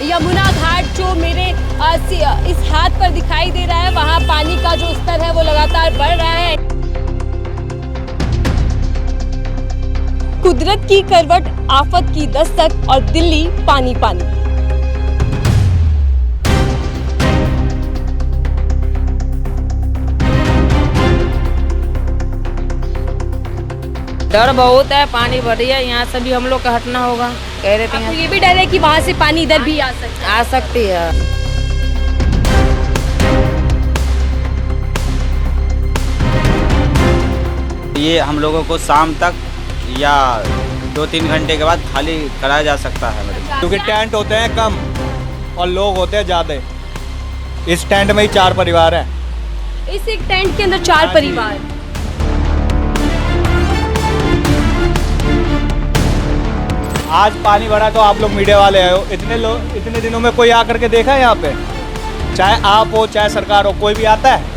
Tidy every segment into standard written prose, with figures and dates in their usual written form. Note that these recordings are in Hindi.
यमुना घाट जो मेरे इस हाथ पर दिखाई दे रहा है, वहां पानी का जो स्तर है वो लगातार बढ़ रहा है। कुदरत की करवट, आफत की दस्तक और दिल्ली पानी पानी। डर बहुत है, पानी भर रही है, यहाँ से भी हम लोग का हटना होगा। कह रहे थे आपको ये भी डर है कि वहाँ से पानी इधर भी आ सकती है। ये हम लोगों को शाम तक या 2-3 घंटे के बाद खाली कराया जा सकता है मेरे, क्योंकि टेंट होते हैं कम और लोग होते हैं ज़्यादा। इस टेंट में ही 4 परिवार हैं। इस एक टेंट के अंदर 4 परिवार। आज पानी भरा तो आप लोग मीडिया वाले आए हो, इतने दिनों में कोई आकर के देखा है यहाँ पे? चाहे आप हो चाहे सरकार हो, कोई भी आता है?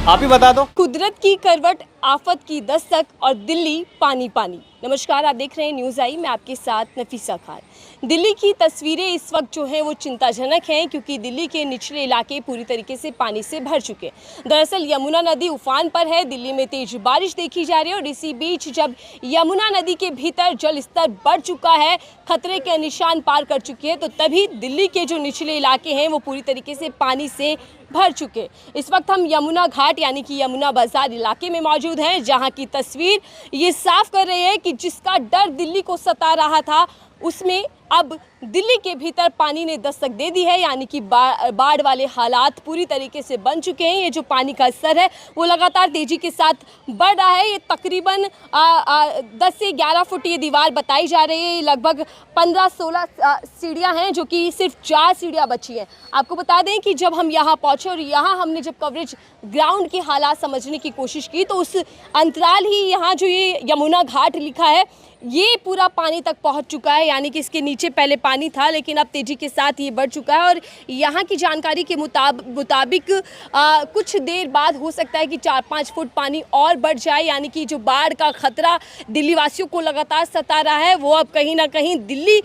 आप ही बता दो। कुदरत की करवट, आफत की दस्तक और दिल्ली पानी पानी। नमस्कार, आप देख रहे हैं न्यूज़ आई, मैं आपके साथ नफीसा खान। दिल्ली की तस्वीरें इस वक्त जो हैं वो चिंताजनक हैं, क्योंकि दिल्ली के निचले इलाके पूरी तरीके से पानी से भर चुके हैं। दरअसल यमुना नदी उफान पर है, दिल्ली में तेज बारिश देखी जा रही है और इसी बीच जब यमुना नदी के भीतर जल स्तर बढ़ चुका है, खतरे के निशान पार कर चुकी है, तो तभी दिल्ली के जो निचले इलाके हैं वो पूरी तरीके से पानी से भर चुके। इस वक्त हम यमुना घाट यानी कि यमुना बाजार इलाके में मौजूद हैं, जहां की तस्वीर ये साफ कर रही है कि जिसका डर दिल्ली को सता रहा था, उसमें अब दिल्ली के भीतर पानी ने दस्तक दे दी है, यानी कि बाढ़ वाले हालात पूरी तरीके से बन चुके हैं। ये जो पानी का स्तर है वो लगातार तेजी के साथ बढ़ रहा है। ये तकरीबन 10 से 11 फुट ये दीवार बताई जा रही है। लगभग 15-16 सीढ़ियाँ हैं, जो कि सिर्फ 4 सीढ़ियाँ बची हैं। आपको बता दें कि जब हम यहाँ पहुँचे और यहाँ हमने जब कवरेज ग्राउंड के हालात समझने की कोशिश की, तो उस अंतराल ही यहाँ जो ये यमुना घाट लिखा है ये पूरा पानी तक पहुंच चुका है, यानी कि इसके नीचे पहले पानी था लेकिन अब तेजी के साथ ये बढ़ चुका है। और यहाँ की जानकारी के मुताबिक कुछ देर बाद हो सकता है कि 4-5 फुट पानी और बढ़ जाए, यानी कि जो बाढ़ का खतरा दिल्ली वासियों को लगातार सता रहा है वो अब कहीं ना कहीं दिल्ली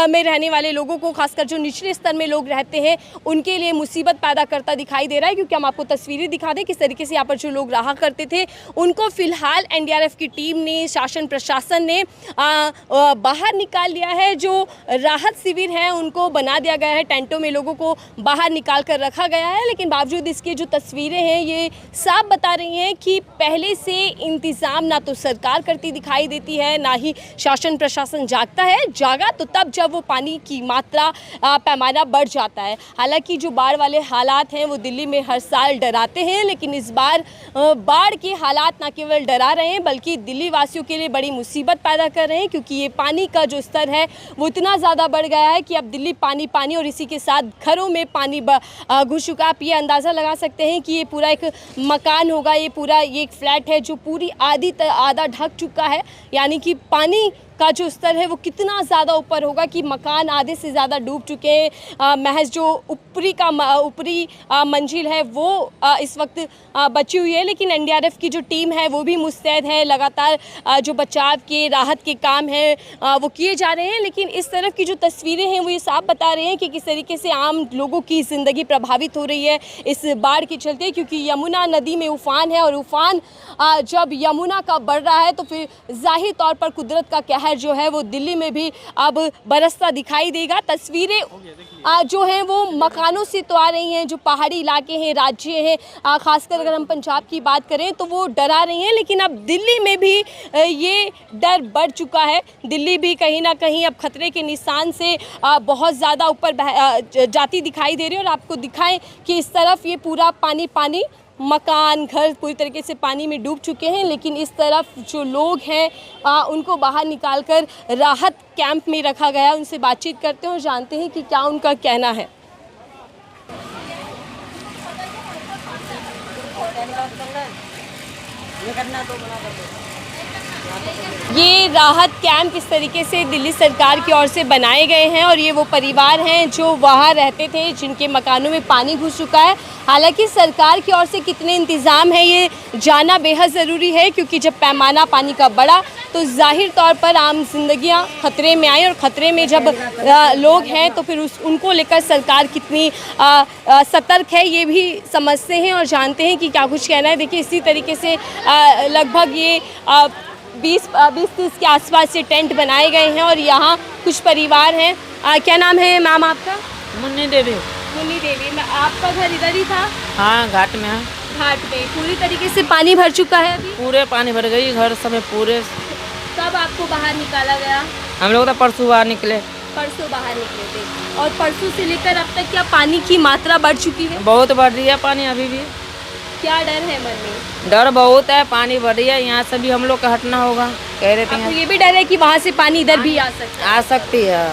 में रहने वाले लोगों को, खासकर जो निचले स्तर में लोग रहते हैं, उनके लिए मुसीबत पैदा करता दिखाई दे रहा है। क्योंकि हम आपको तस्वीरें दिखा दें किस तरीके से यहाँ पर जो लोग रहा करते थे, उनको फिलहाल NDRF की टीम ने, शासन प्रशासन ने बाहर निकाल लिया है। जो राहत शिविर हैं उनको बना दिया गया है, टेंटों में लोगों को बाहर निकाल कर रखा गया है। लेकिन बावजूद इसके जो तस्वीरें हैं ये साफ बता रही हैं कि पहले से इंतज़ाम ना तो सरकार करती दिखाई देती है, ना ही शासन प्रशासन जागता है। जागा तो तब जब वो पानी की मात्रा, पैमाना बढ़ जाता है। हालांकि जो बाढ़ वाले हालात हैं वो दिल्ली में हर साल डराते हैं, लेकिन इस बार बाढ़ के हालात ना केवल डरा रहे हैं बल्कि दिल्ली वासियों के लिए बड़ी मुसीबत पैदा कर रहे हैं, क्योंकि ये पानी का जो स्तर है वो इतना ज़्यादा बढ़ गया है कि अब दिल्ली पानी पानी और इसी के साथ घरों में पानी घुस चुका। आप ये अंदाज़ा लगा सकते हैं कि ये पूरा एक मकान होगा, ये एक फ्लैट है जो पूरी आधा ढक चुका है, यानी कि पानी का जो स्तर है वो कितना ज़्यादा ऊपर होगा कि मकान आधे से ज़्यादा डूब चुके हैं। महज जो ऊपरी मंजिल है वो इस वक्त बची हुई है, लेकिन NDRF की जो टीम है वो भी मुस्तैद है। लगातार जो बचाव के, राहत के काम हैं वो किए जा रहे हैं। लेकिन इस तरफ की जो तस्वीरें हैं वो ये साफ बता रहे हैं कि किस तरीके से आम लोगों की ज़िंदगी प्रभावित हो रही है इस बाढ़ के चलते, क्योंकि यमुना नदी में उफान है और उफान जब यमुना का बढ़ रहा है तो फिर जाहिर तौर पर कुदरत का कहर जो है वो दिल्ली में भी अब बरसता दिखाई देगा। तस्वीरें जो हैं वो मकानों से तो आ रही हैं, जो पहाड़ी इलाके हैं, राज्य हैं, खासकर अगर हम पंजाब की बात करें तो वो डरा रही हैं। लेकिन अब दिल्ली में भी ये डर बढ़ चुका है। दिल्ली भी कहीं ना कहीं अब खतरे के निशान से बहुत ज़्यादा ऊपर जाती दिखाई दे रही है। और आपको दिखाएं कि इस तरफ ये पूरा पानी पानी, मकान, घर पूरी तरीके से पानी में डूब चुके हैं। लेकिन इस तरफ जो लोग हैं उनको बाहर निकालकर राहत कैंप में रखा गया है। उनसे बातचीत करते हैं और जानते हैं कि क्या उनका कहना है। ये राहत कैंप इस तरीके से दिल्ली सरकार की ओर से बनाए गए हैं और ये वो परिवार हैं जो वहाँ रहते थे, जिनके मकानों में पानी घुस चुका है। हालांकि सरकार की ओर से कितने इंतज़ाम है ये जानना बेहद ज़रूरी है, क्योंकि जब पैमाना पानी का बढ़ा तो जाहिर तौर पर आम जिंदगियां खतरे में आई, और ख़तरे में जब लोग हैं तो फिर उनको लेकर सरकार कितनी सतर्क है ये भी समझते हैं और जानते हैं कि क्या कुछ कहना है। देखिए इसी तरीके से लगभग ये 20-30 के आसपास ये टेंट बनाए गए हैं और यहाँ कुछ परिवार हैं। क्या नाम है मैम आपका? मुन्नी देवी। मुन्नी देवी। आपका घर इधर ही था? हाँ, घाट में है। घाट में पूरी तरीके से पानी भर चुका है अभी? पूरे पानी भर गई घर सब में पूरे। कब आपको बाहर निकाला गया? हम लोग तो परसों बाहर निकले। परसों बाहर निकले थे। और परसों से लेकर अब तक क्या पानी की मात्रा बढ़ चुकी है? बहुत बढ़ रही है पानी अभी भी। क्या डर है मन में? डर बहुत है, पानी बढ़ रही है, यहाँ से भी हम लोग का हटना होगा कह रहे आपको थे। ये भी डर है कि वहाँ से पानी इधर भी आ सकता है? आ सकती है।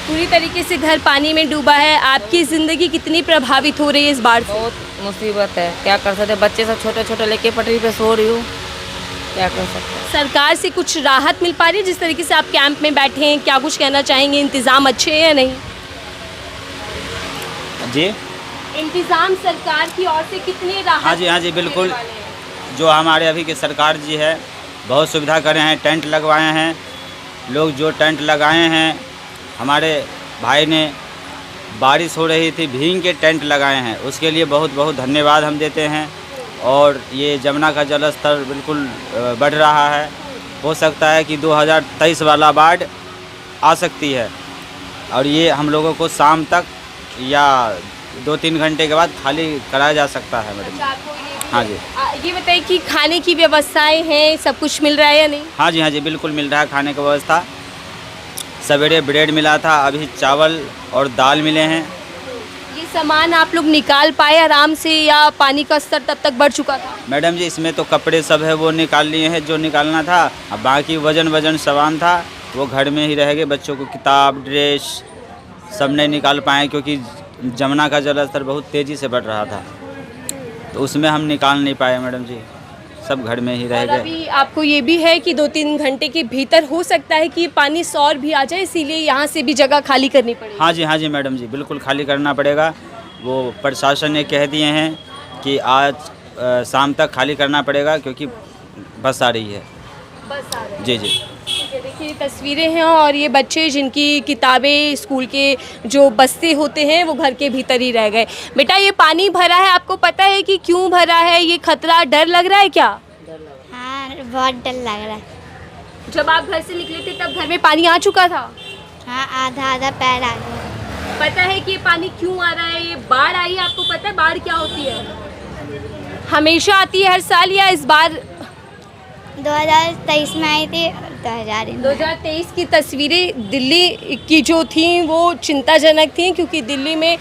पूरी तरीके से घर पानी में डूबा है। आपकी ज़िंदगी कितनी प्रभावित हो रही है इस बाढ़ से? बहुत मुसीबत है, क्या कर सकते, बच्चे सब छोटे छोटे लेके पटरी पे सो रही हूँ, क्या कर सकते हैं। सरकार से कुछ राहत मिल पा रही है? जिस तरीके से आप कैंप में बैठे हैं, क्या कुछ कहना चाहेंगे? इंतज़ाम अच्छे हैं या नहीं? जी इंतज़ाम सरकार की ओर से कितने राहत? हाँ जी बिल्कुल। जो हमारे अभी के सरकार जी है बहुत सुविधा करे हैं, टेंट लगवाए हैं। लोग जो टेंट लगाए हैं, हमारे भाई ने बारिश हो रही थी भीग के टेंट लगाए हैं, उसके लिए बहुत बहुत धन्यवाद हम देते हैं। और ये जमुना का जल स्तर बिल्कुल बढ़ रहा है, हो सकता है कि 2023 वाला बाढ़ आ सकती है, और ये हम लोगों को शाम तक या 2-3 घंटे के बाद खाली कराया जा सकता है मैडम। हाँ जी। ये बताइए कि खाने की व्यवस्थाएं हैं, सब कुछ मिल रहा है या नहीं? हाँ जी बिल्कुल मिल रहा है खाने की व्यवस्था। सवेरे ब्रेड मिला था, अभी चावल और दाल मिले हैं। ये सामान आप लोग निकाल पाए आराम से या पानी का स्तर तब तक बढ़ चुका था? मैडम जी इसमें तो कपड़े सब है वो निकाल लिए हैं जो निकालना था, अब बाकी वजन सामान था वो घर में ही रह गए। बच्चों को किताब ड्रेस सब नहीं निकाल पाए क्योंकि जमुना का जल स्तर बहुत तेज़ी से बढ़ रहा था, तो उसमें हम निकाल नहीं पाए मैडम जी, सब घर में ही रह और गए। अभी आपको ये भी है कि 2-3 घंटे के भीतर हो सकता है कि पानी सौर भी आ जाए, इसीलिए यहाँ से भी जगह खाली करनी पड़ेगी? हाँ जी मैडम जी बिल्कुल खाली करना पड़ेगा। वो प्रशासन ने कह दिए हैं कि आज शाम तक खाली करना पड़ेगा क्योंकि बस आ रही है। बस आ रही है। जी ठीक है, देखिए तस्वीरें हैं और ये बच्चे जिनकी किताबें स्कूल के जो बस्ते होते हैं वो घर के भीतर ही रह गए। बेटा ये पानी भरा है, आपको पता है कि क्यों भरा है? ये खतरा, डर लग रहा है क्या? हाँ, बहुत डर लग रहा है। जब आप घर से निकले थे तब घर में पानी आ चुका था? हाँ, आधा पैर आ गया। पता है कि ये पानी क्यों आ रहा है? ये बाढ़ आई है, आपको पता है बाढ़ क्या होती है? हमेशा आती है हर साल या इस बार? 2023 में आई थी, 2023 की तस्वीरें दिल्ली की जो थी वो चिंताजनक थी, क्योंकि दिल्ली में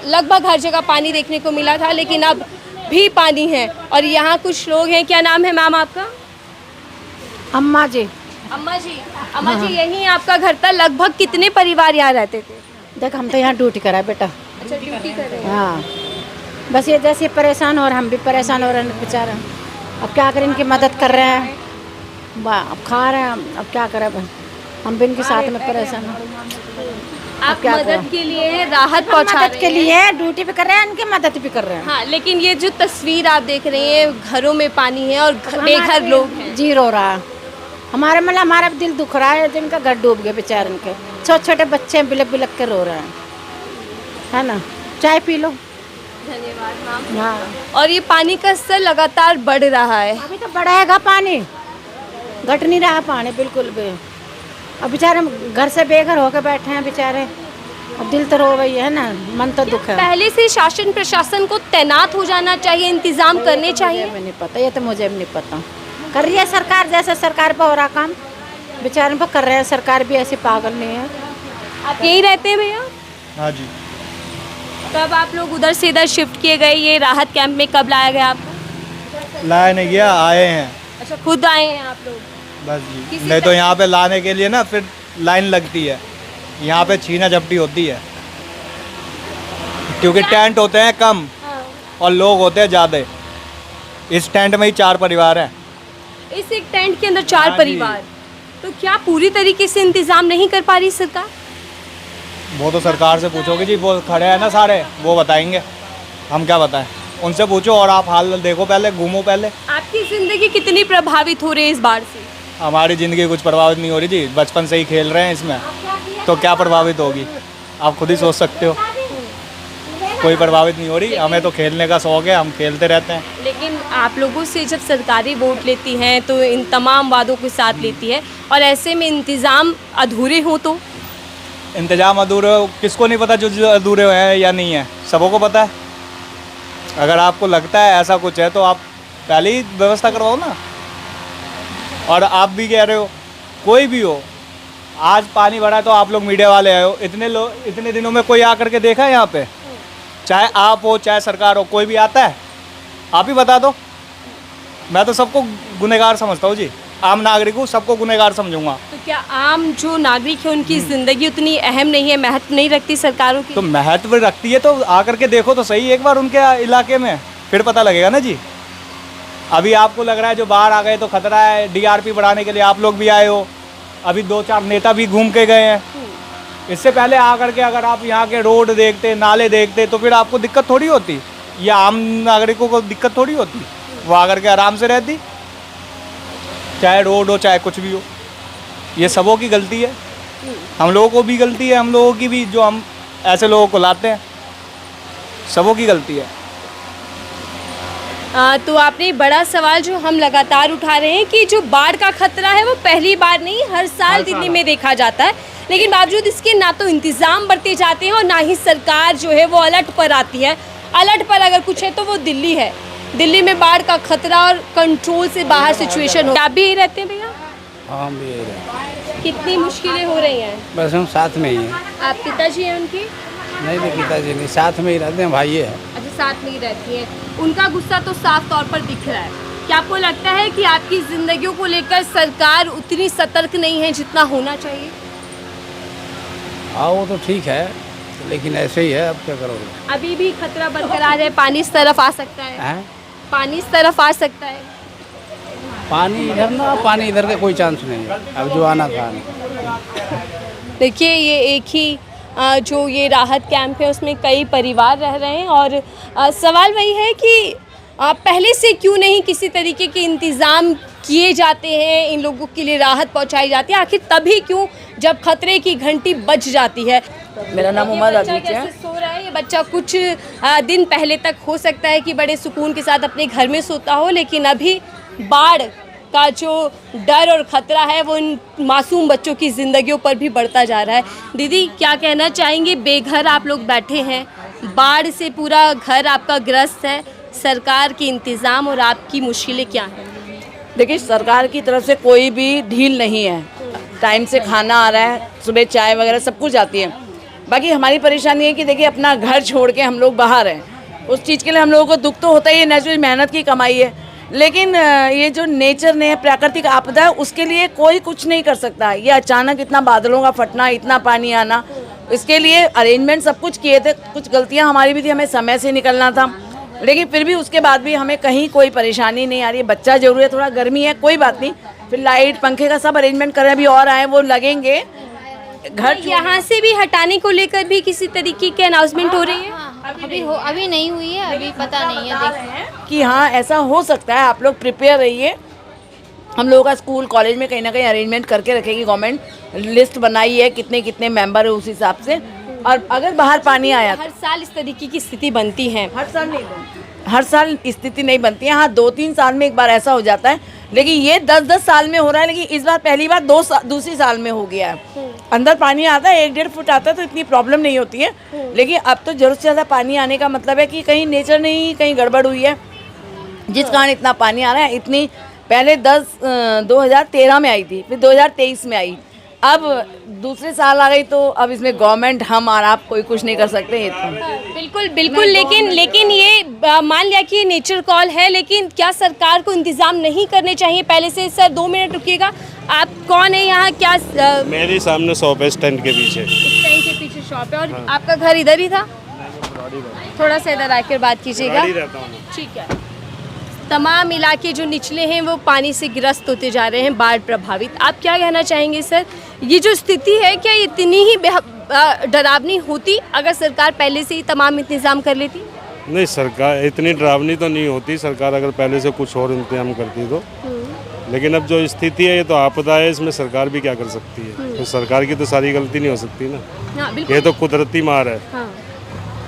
लगभग हर जगह पानी देखने को मिला था, लेकिन अब भी पानी है। और यहाँ कुछ लोग हैं। क्या नाम है मैम आपका? अम्मा जी। अम्मा जी यही आपका घर था? लगभग कितने परिवार यहाँ रहते थे? देख हम तो यहाँ ड्यूटी करा बेटा। अच्छा, ड्यूटी कर रहे हैं। हाँ, बस ये जैसे परेशान और हम भी परेशान हो रहे हैं बेचारा। अब क्या करें, इनकी मदद कर रहे हैं, अब खा रहे हैं, अब क्या करें, हम भी इनके साथ में परेशान हैं। आप क्या मदद करें? के लिए राहत पहुँचा मदद के लिए ड्यूटी पे कर रहे हैं, इनकी मदद भी कर रहे हैं। हाँ, लेकिन ये जो तस्वीर आप देख रहे हैं, घरों में पानी है और बेघर लोग हैं। जी रो रहा है हमारे, मतलब हमारा दिल दुख रहा है जिनका घर डूब गए बेचारे, इनके छोटे छोटे बच्चे बिलक बिलक के रो रहे हैं, है ना। चाय पी लो। धन्यवाद मैम। हाँ, और ये पानी का स्तर लगातार बढ़ रहा है। अभी तो बढ़ाएगा पानी, घट नहीं रहा पानी बिल्कुल भी। अब बेचारे घर से बेघर होकर बैठे हैं बेचारे, अब दिल तो रो रही है ना, मन तो दुख है। पहले से शासन प्रशासन को तैनात हो जाना चाहिए, इंतजाम करने चाहिए। मुझे भी नहीं पता, ये तो मुझे भी नहीं पता। कर रही है सरकार, जैसे सरकार पर हो रहा काम बेचारे पर कर रहे हैं। सरकार भी ऐसी पागल नहीं है। आप यहीं रहते हैं भैया? हाँ जी। कब आप लोग उधर से इधर शिफ्ट किए गए? ये राहत कैंप में कब लाया गया आपको? लाया नहीं गया, आए हैं अच्छा, खुद आए हैं आप लोग? बस जी। किसी नहीं तो यहाँ पे लाने के लिए ना फिर लाइन लगती है, यहाँ पे छीना झपटी होती है क्योंकि टेंट होते हैं कम हाँ। और लोग होते हैं ज़्यादा। इस टेंट में ही 4 परिवार हैं। इस एक टेंट के अंदर 4 हाँ जी। परिवार, तो क्या पूरी तरीके से इंतजाम नहीं कर पा रही सरकार? वो तो सरकार से पूछोगे जी, वो खड़े हैं ना सारे, वो बताएंगे, हम क्या बताएं। उनसे पूछो और आप हाल देखो, पहले घूमो पहले। आपकी जिंदगी कितनी प्रभावित हो रही है इस बाढ़ से? हमारी ज़िंदगी कुछ प्रभावित नहीं हो रही जी, बचपन से ही खेल रहे हैं इसमें, तो क्या प्रभावित होगी आप खुद ही सोच सकते हो। कोई प्रभावित नहीं हो रही, हमें तो खेलने का शौक है, हम खेलते रहते हैं। लेकिन आप लोगों से जब सरकारें वोट लेती हैं तो इन तमाम वादों के साथ लेती है, और ऐसे में इंतज़ाम अधूरे हों तो? इंतजाम अधूरे किसको नहीं पता जो अधूरे हैं या नहीं है, सबको पता है। अगर आपको लगता है ऐसा कुछ है तो आप पहले ही व्यवस्था करवाओ ना। और आप भी कह रहे हो, कोई भी हो, आज पानी भरा तो आप लोग मीडिया वाले आए हो, इतने दिनों में कोई आकर के देखा है यहाँ पे? चाहे आप हो चाहे सरकार हो, कोई भी आता है? आप ही बता दो। मैं तो सबको गुनहगार समझता हूँ जी, आम नागरिक हूँ, सबको गुनहगार समझूंगा। तो क्या आम जो नागरिक है उनकी ज़िंदगी उतनी अहम नहीं है, महत्व नहीं रखती सरकारों की? तो महत्व रखती है तो आकर के देखो तो सही एक बार उनके इलाके में, फिर पता लगेगा ना जी। अभी आपको लग रहा है जो बाहर आ गए तो खतरा है, डीआरपी बढ़ाने के लिए आप लोग भी आए हो, अभी 2-4 नेता भी घूम के गए हैं। इससे पहले आकर के अगर आप यहाँ के रोड देखते, नाले देखते, तो फिर आपको दिक्कत थोड़ी होती, या आम नागरिकों को दिक्कत थोड़ी होती, वो आकर के आराम से रहती। चाहे रोड हो चाहे कुछ भी हो, ये सबों की गलती है, हम लोगों को भी गलती है, हम लोगों की भी, जो हम ऐसे लोगों को लाते हैं, सबों की गलती है। तो आपने बड़ा सवाल जो हम लगातार उठा रहे हैं कि जो बाढ़ का खतरा है वो पहली बार नहीं, हर साल दिल्ली में देखा जाता है, लेकिन बावजूद इसके ना तो इंतज़ाम बढ़ते जाते हैं और ना ही सरकार जो है वो अलर्ट पर आती है। अलर्ट पर अगर कुछ है तो वो दिल्ली है। दिल्ली में बाढ़ का खतरा और कंट्रोल से बाहर सिचुएशन हो। आप भी यही रहते हैं भैया? हाँ, हम भी यही रहते कितनी मुश्किलें हो रही हैं? हैं। बस हम साथ में ही हैं। आप पिताजी हैं उनके? नहीं नहीं, पिताजी नहीं, साथ में ही रहते हैं, भाई है। अच्छा, साथ में ही रहती है। उनका गुस्सा तो साफ तौर पर दिख रहा है। क्या आपको लगता है कि आपकी जिंदगियों को लेकर सरकार उतनी सतर्क नहीं है जितना होना चाहिए? हाँ, वो तो ठीक है, लेकिन ऐसे ही है, अब क्या करोगे। अभी भी खतरा बरकरार है, पानी इस तरफ आ सकता है, हैं? पानी इस तरफ आ सकता है। पानी इधर ना, पानी इधर का कोई चांस नहीं है, अब जो आना था। देखिए, ये एक ही जो ये राहत कैंप है उसमें कई परिवार रह रहे हैं, और सवाल वही है कि पहले से क्यों नहीं किसी तरीके के इंतज़ाम किए जाते हैं, इन लोगों के लिए राहत पहुंचाई जाती है, आखिर तभी क्यों जब खतरे की घंटी बज जाती है। मेरा नाम उमर बच्चा आदित्य है। जैसे सो रहा है, ये बच्चा कुछ दिन पहले तक हो सकता है कि बड़े सुकून के साथ अपने घर में सोता हो, लेकिन अभी बाढ़ का जो डर और ख़तरा है वो इन मासूम बच्चों की ज़िंदगियों पर भी बढ़ता जा रहा है। दीदी, क्या कहना चाहेंगे? बेघर आप लोग बैठे हैं, बाढ़ से पूरा घर आपका ग्रस्त है, सरकार के इंतज़ाम और आपकी मुश्किलें क्या हैं? देखिए, सरकार की तरफ से कोई भी ढील नहीं है, टाइम से खाना आ रहा है, सुबह चाय वगैरह सब कुछ आती है। बाकी हमारी परेशानी है कि देखिए, अपना घर छोड़ के हम लोग बाहर हैं, उस चीज़ के लिए हम लोगों को दुख तो होता ही है, नेचुरल मेहनत की कमाई है, लेकिन ये जो नेचर ने प्राकृतिक आपदा है उसके लिए कोई कुछ नहीं कर सकता। ये अचानक इतना बादलों का फटना, इतना पानी आना, इसके लिए अरेंजमेंट सब कुछ किए थे, कुछ गलतियां हमारी भी थी, हमें समय से निकलना था, लेकिन फिर भी उसके बाद भी हमें कहीं कोई परेशानी नहीं आ रही है। बच्चा जरूर है, थोड़ा गर्मी है, कोई बात नहीं, फिर लाइट पंखे का सब अरेंजमेंट कर रहे हैं, अभी और आए वो लगेंगे। घर यहाँ से भी हटाने को लेकर भी किसी तरीके की अनाउंसमेंट हो रही है? अभी नहीं हुई है, अभी पता नहीं है, देख। कि हाँ ऐसा हो सकता है, आप लोग प्रिपेयर रहिए। हम लोगों का स्कूल कॉलेज में कहीं ना कहीं अरेंजमेंट करके रखेगी गवर्नमेंट, लिस्ट बनाई है कितने कितने मेंबर है उस हिसाब से। और अगर बाहर पानी आया, हर साल इस तरीके की स्थिति बनती है? हर साल नहीं बनती, हर साल स्थिति नहीं बनती है, हाँ 2-3 साल में एक बार ऐसा हो जाता है, लेकिन ये 10-10 साल में हो रहा है। लेकिन इस बार पहली बार दूसरी साल में हो गया है। अंदर पानी आता है, 1-1.5 फुट आता है तो इतनी प्रॉब्लम नहीं होती है, लेकिन अब तो जरूरत से ज़्यादा पानी आने का मतलब है कि कहीं नेचर नहीं, कहीं गड़बड़ हुई है, जिस कारण इतना पानी आ रहा है। इतनी पहले 2013 में आई थी, फिर 2023 में आई, अब दूसरे साल आ गई, तो अब इसमें गवर्नमेंट हम और आप कोई कुछ नहीं कर सकते। बिल्कुल बिल्कुल, लेकिन ये मान लिया कि ये नेचर कॉल है, लेकिन क्या सरकार को इंतजाम नहीं करने चाहिए पहले से? सर 2 मिनट रुकिएगा। आप कौन है यहाँ? क्या मेरी सामने शॉप है, स्टैंड के पीछे। स्टैंड के पीछे शॉप है, और आपका घर इधर ही था? थोड़ा सा इधर आकर बात कीजिएगा। रहता हूँ। ठीक है। तमाम इलाके जो निचले हैं वो पानी से ग्रस्त होते जा रहे हैं, बाढ़ प्रभावित। आप क्या कहना चाहेंगे सर, ये जो स्थिति है क्या इतनी ही डरावनी होती अगर सरकार पहले से ही तमाम इंतजाम कर लेती? नहीं, सरकार इतनी डरावनी तो नहीं होती, सरकार अगर पहले से कुछ और इंतजाम करती तो। लेकिन अब जो स्थिति है ये तो आपदा है, इसमें सरकार भी क्या कर सकती है? तो सरकार की तो सारी गलती नहीं हो सकती ना। हाँ, ये तो कुदरती मार है। हाँ।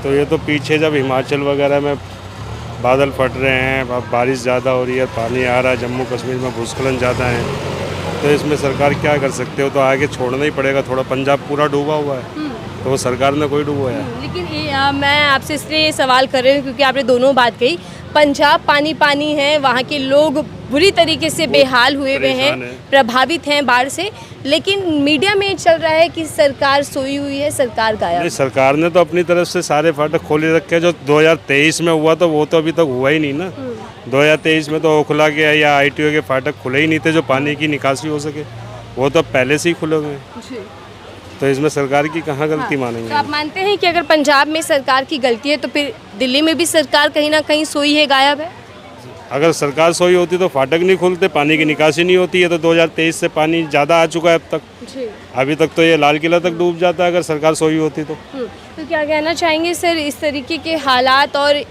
तो ये तो पीछे जब हिमाचल वगैरह में बादल फट रहे हैं, अब बारिश ज़्यादा हो रही है, पानी आ रहा है, जम्मू कश्मीर में भूस्खलन ज़्यादा है, तो इसमें सरकार क्या कर सकते हो? तो आगे छोड़ना ही पड़ेगा। थोड़ा पंजाब पूरा डूबा हुआ है, तो वो सरकार ने कोई डूबोया है। लेकिन मैं आपसे इसलिए ये सवाल कर रही हूँ क्योंकि आपने दोनों बात कही। पंजाब पानी पानी है, वहाँ के लोग बुरी तरीके से बेहाल हुए हैं, प्रभावित हैं बाढ़ से, लेकिन मीडिया में चल रहा है कि सरकार सोई हुई है, सरकार गायब। नहीं, सरकार ने तो अपनी तरफ से सारे फाटक खोले रखे। जो 2023 में हुआ तो वो तो अभी तक हुआ ही नहीं ना। 2023 में तो ओखला के या ITO के फाटक खुले ही नहीं थे जो पानी की निकासी हो सके, वो तो पहले से ही खुले हुए हैं। तो इसमें सरकार की कहाँ गलती मानेंगे? तो आप मानते हैं कि अगर पंजाब में सरकार की गलती है तो फिर दिल्ली में भी सरकार कहीं ना कहीं सोई है, गायब है? अगर सरकार सोई होती तो फाटक नहीं खुलते, पानी की निकासी नहीं होती है। तो 2023 से पानी ज़्यादा आ चुका है अब तक। अभी तक तो ये लाल किला तक डूब जाता है अगर सरकार सोई होती तो। तो क्या कहना चाहेंगे सर, इस तरीके के हालात और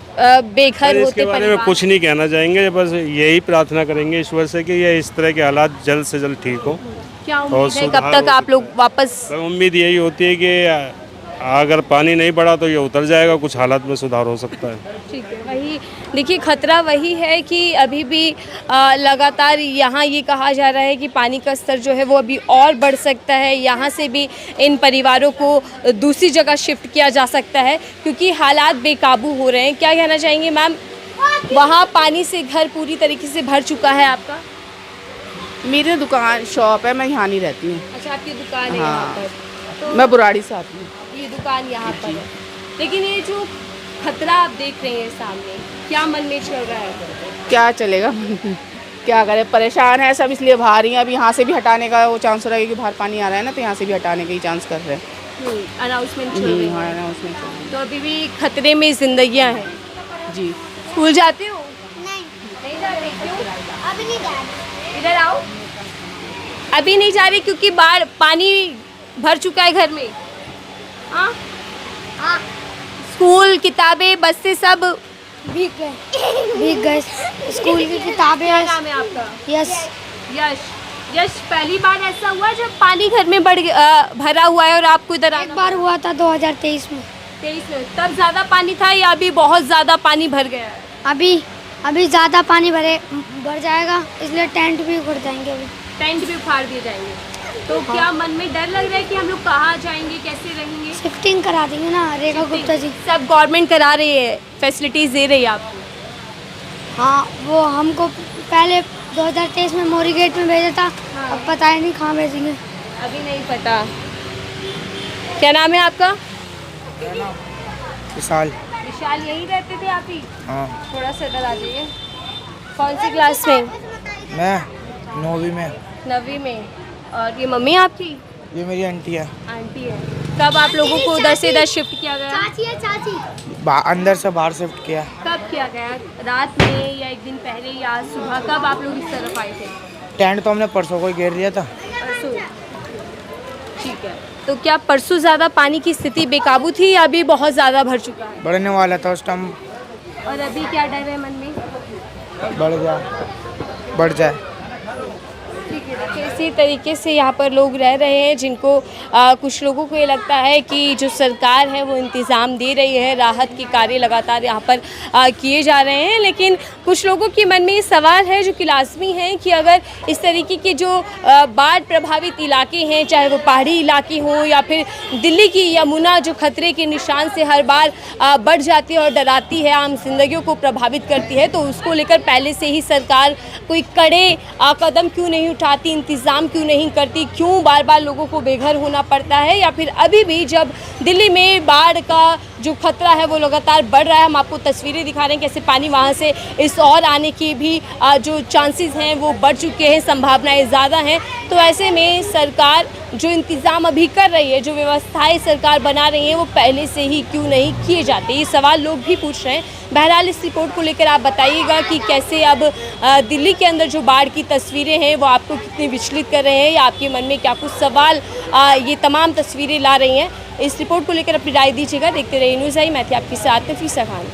बेघर होते इसके बारे में कुछ नहीं कहना चाहेंगे, बस यही प्रार्थना करेंगे ईश्वर से कि ये इस तरह के हालात जल्द से जल्द ठीक हो। क्या उम्मीद है, कब तक आप लोग वापस? उम्मीद यही होती है कि अगर पानी नहीं बढ़ा तो ये उतर जाएगा, कुछ हालात में सुधार हो सकता है। ठीक है, वही देखिए खतरा वही है कि अभी भी लगातार यहाँ ये कहा जा रहा है कि पानी का स्तर जो है वो अभी और बढ़ सकता है। यहाँ से भी इन परिवारों को दूसरी जगह शिफ्ट किया जा सकता है क्योंकि हालात बेकाबू हो रहे हैं। क्या कहना चाहेंगे मैम, वहाँ पानी से घर पूरी तरीके से भर चुका है आपका? मेरी दुकान शॉप है, मैं यहाँ नहीं रहती हूँ। अच्छा, आपकी दुकान है यहाँ पर? तो मैं बुराड़ी से आती हूँ। ये दुकान यहाँ पर है, लेकिन ये जो खतरा आप देख रहे हैं सामने, क्या मन में चल रहा है? क्या चलेगा क्या करें, परेशान है सब, इसलिए बाहर ही हैं। अभी यहाँ से भी हटाने का वो चांस हो रहा है क्योंकि बाहर पानी आ रहा है ना, तो यहाँ से भी हटाने का ही चांस कर रहे हैं। अनाउंसमेंट चल रही हाँ, है, अनाउंसमेंट चल रही तो अभी भी खतरे में जिंदगियाँ हैं। है जी। स्कूल जाते हो? नहीं जा रहे, क्यों? अभी नहीं जा रहे। इधर आओ। अभी नहीं जा रहे क्योंकि बाढ़ पानी भर चुका है घर में। हाँ, स्कूल किताबें बसें सब भीग गए। स्कूल की किताबें। क्या नाम है आपका? यस। यश, पहली बार ऐसा हुआ जब पानी घर में भरा हुआ है और आपको इधर एक बार हुआ था 2023 में। 23 में तब ज़्यादा पानी था या अभी बहुत ज़्यादा पानी भर गया है? अभी ज़्यादा पानी भर जाएगा, इसलिए टेंट भी उखड़ जाएंगे। अभी टेंट भी उखाड़ दिए जाएंगे। तो क्या मन में डर लग रहा है कि हम लोग कहाँ जाएंगे, कैसे रहेंगे? शिफ्टिंग करा देंगे ना रेखा गुप्ता जी। सब गवर्नमेंट करा रही है, फैसिलिटीज़ दे रही है आपको? हाँ, वो हमको पहले 2023 में मोरी गेट में भेजा था। हाँ। अब पता ही नहीं कहाँ भेजेंगे, अभी नहीं पता। क्या नाम है आपका? विशाल। विशाल, यही रहते थे आप ही? हाँ। थोड़ा सा इधर आ जाइए। कौन सी क्लास में? मैं 9वीं में। 9वीं में। और ये मम्मी आपकी? ये मेरी आंटी है। आंटी है। कब आप लोगों को उधर से इधर शिफ्ट किया गया? चाची है, चाची। अंदर से बाहर शिफ्ट किया। कब किया गया, रात में या एक दिन पहले या आज सुबह? कब आप लोग इस तरफ आए थे? टेंट तो हमने परसों को ही घेर दिया था। परसों। ठीक है, तो क्या परसों ज़्यादा पानी की स्थिति बेकाबू थी या अभी बहुत ज़्यादा भर चुका है? बढ़ने वाला था उस टाइम। और अभी क्या डर है मन में? बढ़ जाए। ठीक है, देखिए इसी तरीके से यहाँ पर लोग रह रहे हैं जिनको कुछ लोगों को ये लगता है कि जो सरकार है वो इंतज़ाम दे रही है, राहत के कार्य लगातार यहाँ पर किए जा रहे हैं, लेकिन कुछ लोगों के मन में ये सवाल है जो कि लाजमी है कि अगर इस तरीके के जो बाढ़ प्रभावित इलाके हैं, चाहे वो पहाड़ी इलाके हों या फिर दिल्ली की यमुना जो खतरे के निशान से हर बार बढ़ जाती है और डराती है, आम जिंदगियों को प्रभावित करती है, तो उसको लेकर पहले से ही सरकार कोई कड़े कदम क्यों नहीं उठाती, इंतज़ाम क्यों नहीं करती, क्यों बार बार लोगों को बेघर होना पड़ता है, या फिर अभी भी जब दिल्ली में बाढ़ का जो खतरा है वो लगातार बढ़ रहा है। हम आपको तस्वीरें दिखा रहे हैं कैसे पानी वहाँ से इस और आने की भी जो चांसेस हैं वो बढ़ चुके हैं, संभावनाएं ज़्यादा हैं। तो ऐसे में सरकार जो इंतज़ाम अभी कर रही है, जो व्यवस्थाएं सरकार बना रही है, वो पहले से ही क्यों नहीं किए जाते, ये सवाल लोग भी पूछ रहे हैं। बहरहाल इस रिपोर्ट को लेकर आप बताइएगा कि कैसे अब दिल्ली के अंदर जो बाढ़ की तस्वीरें हैं वो आपको कितनी विचलित कर रहे हैं, या आपके मन में क्या कुछ सवाल ये तमाम तस्वीरें ला रही हैं। इस रिपोर्ट को लेकर अपनी राय दीजिएगा। देखते रहिए न्यूज़ आई, मैं थी आपके साथ नफीसा खान।